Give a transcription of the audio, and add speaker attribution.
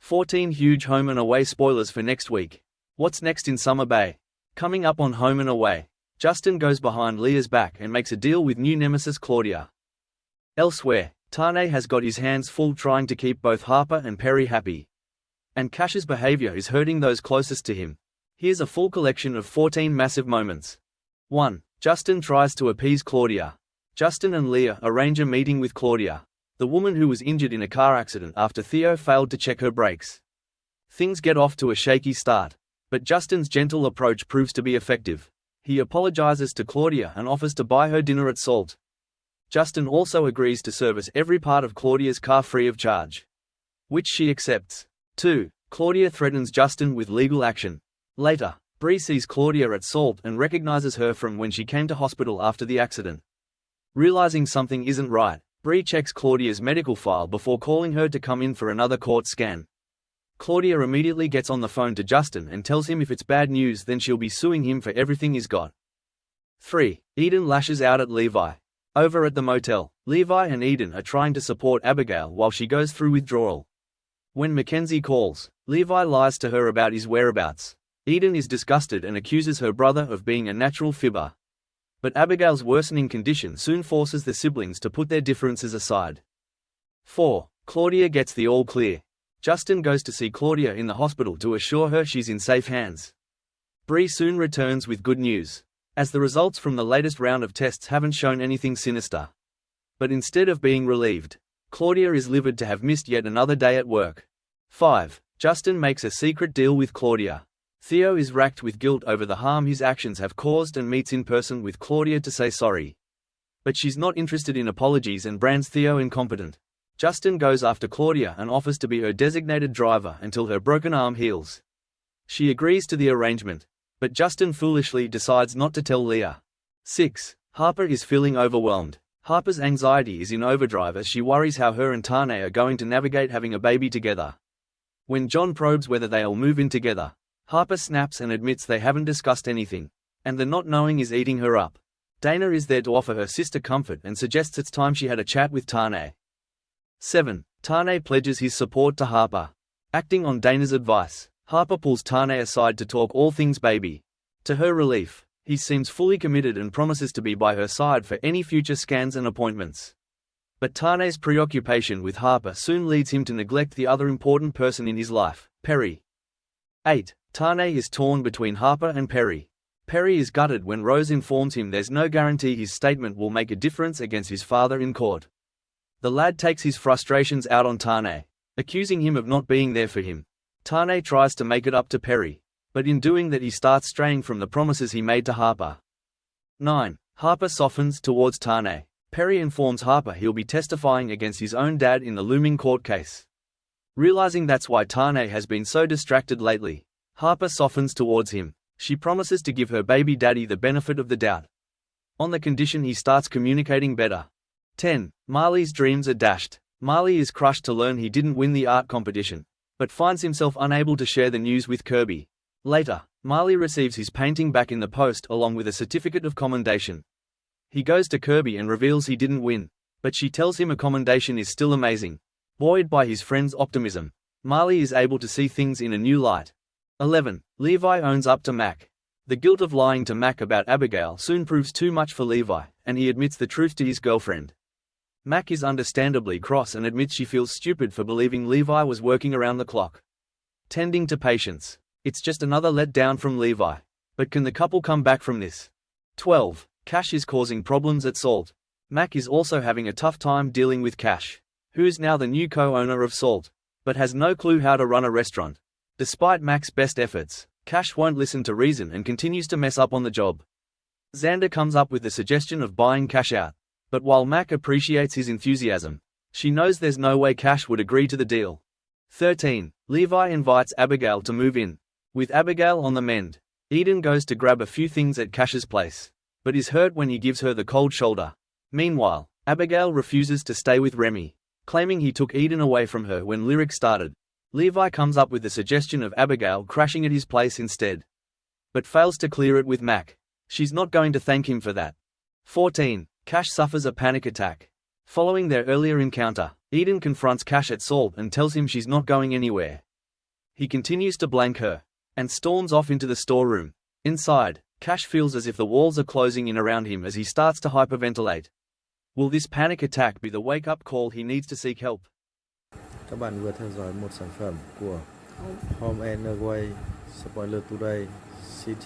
Speaker 1: 14 huge home and away spoilers for next week. What's next in Summer Bay? Coming up on Home and Away, Justin goes behind Leah's back and makes a deal with new nemesis Claudia. Elsewhere, Tane has got his hands full trying to keep both Harper and Perri happy. And Cash's behaviour is hurting those closest to him. Here's a full collection of 14 massive moments. 1. Justin tries to appease Claudia. Justin and Leah arrange a meeting with Claudia, the woman who was injured in a car accident after Theo failed to check her brakes. Things get off to a shaky start, but Justin's gentle approach proves to be effective. He apologizes to Claudia and offers to buy her dinner at Salt. Justin also agrees to service every part of Claudia's car free of charge, which she accepts. 2. Claudia threatens Justin with legal action. Later, Bree sees Claudia at Salt and recognizes her from when she came to hospital after the accident. Realizing something isn't right, Bree checks Claudia's medical file before calling her to come in for another court scan. Claudia immediately gets on the phone to Justin and tells him if it's bad news then she'll be suing him for everything he's got. 3. Eden lashes out at Levi. Over at the motel, Levi and Eden are trying to support Abigail while she goes through withdrawal. When Mackenzie calls, Levi lies to her about his whereabouts. Eden is disgusted and accuses her brother of being a natural fibber. But Abigail's worsening condition soon forces the siblings to put their differences aside. 4. Claudia gets the all clear. Justin goes to see Claudia in the hospital to assure her she's in safe hands. Bree soon returns with good news, as the results from the latest round of tests haven't shown anything sinister. But instead of being relieved, Claudia is livid to have missed yet another day at work. 5. Justin makes a secret deal with Claudia. Theo is racked with guilt over the harm his actions have caused and meets in person with Claudia to say sorry. But she's not interested in apologies and brands Theo incompetent. Justin goes after Claudia and offers to be her designated driver until her broken arm heals. She agrees to the arrangement, but Justin foolishly decides not to tell Leah. 6. Harper is feeling overwhelmed. Harper's anxiety is in overdrive as she worries how her and Tane are going to navigate having a baby together. When John probes whether they'll move in together, Harper snaps and admits they haven't discussed anything, and the not knowing is eating her up. Dana is there to offer her sister comfort and suggests it's time she had a chat with Tane. 7. Tane pledges his support to Harper. Acting on Dana's advice, Harper pulls Tane aside to talk all things baby. To her relief, he seems fully committed and promises to be by her side for any future scans and appointments. But Tane's preoccupation with Harper soon leads him to neglect the other important person in his life, Perri. 8. Tane is torn between Harper and Perri. Perri is gutted when Rose informs him there's no guarantee his statement will make a difference against his father in court. The lad takes his frustrations out on Tane, accusing him of not being there for him. Tane tries to make it up to Perri, but in doing that he starts straying from the promises he made to Harper. 9. Harper softens towards Tane. Perri informs Harper he'll be testifying against his own dad in the looming court case. Realizing that's why Tane has been so distracted lately, Harper softens towards him. She promises to give her baby daddy the benefit of the doubt, on the condition he starts communicating better. 10. Marley's dreams are dashed. Marley is crushed to learn he didn't win the art competition, but finds himself unable to share the news with Kirby. Later, Marley receives his painting back in the post along with a certificate of commendation. He goes to Kirby and reveals he didn't win, but she tells him a commendation is still amazing. Buoyed by his friend's optimism, Marley is able to see things in a new light. 11. Levi owns up to Mac. The guilt of lying to Mac about Abigail soon proves too much for Levi, and he admits the truth to his girlfriend. Mac is understandably cross and admits she feels stupid for believing Levi was working around the clock, tending to patients. It's just another letdown from Levi. But can the couple come back from this? 12. Cash is causing problems at Salt. Mac is also having a tough time dealing with Cash, who is now the new co-owner of Salt, but has no clue how to run a restaurant. Despite Mac's best efforts, Cash won't listen to reason and continues to mess up on the job. Xander comes up with the suggestion of buying Cash out, but while Mac appreciates his enthusiasm, she knows there's no way Cash would agree to the deal. 13. Levi invites Abigail to move in. With Abigail on the mend, Eden goes to grab a few things at Cash's place, but is hurt when he gives her the cold shoulder. Meanwhile, Abigail refuses to stay with Remy, claiming he took Eden away from her when Lyric started. Levi comes up with the suggestion of Abigail crashing at his place instead, but fails to clear it with Mac. She's not going to thank him for that. 14. Cash suffers a panic attack. Following their earlier encounter, Eden confronts Cash at Salt and tells him she's not going anywhere, He continues to blank her, and storms off into the storeroom. Inside, Cash feels as if the walls are closing in around him as he starts to hyperventilate. Will this panic attack be the wake-up call he needs to seek help?
Speaker 2: Các bạn vừa theo dõi một sản phẩm của Home and Away Spoiler Today. Xin chào.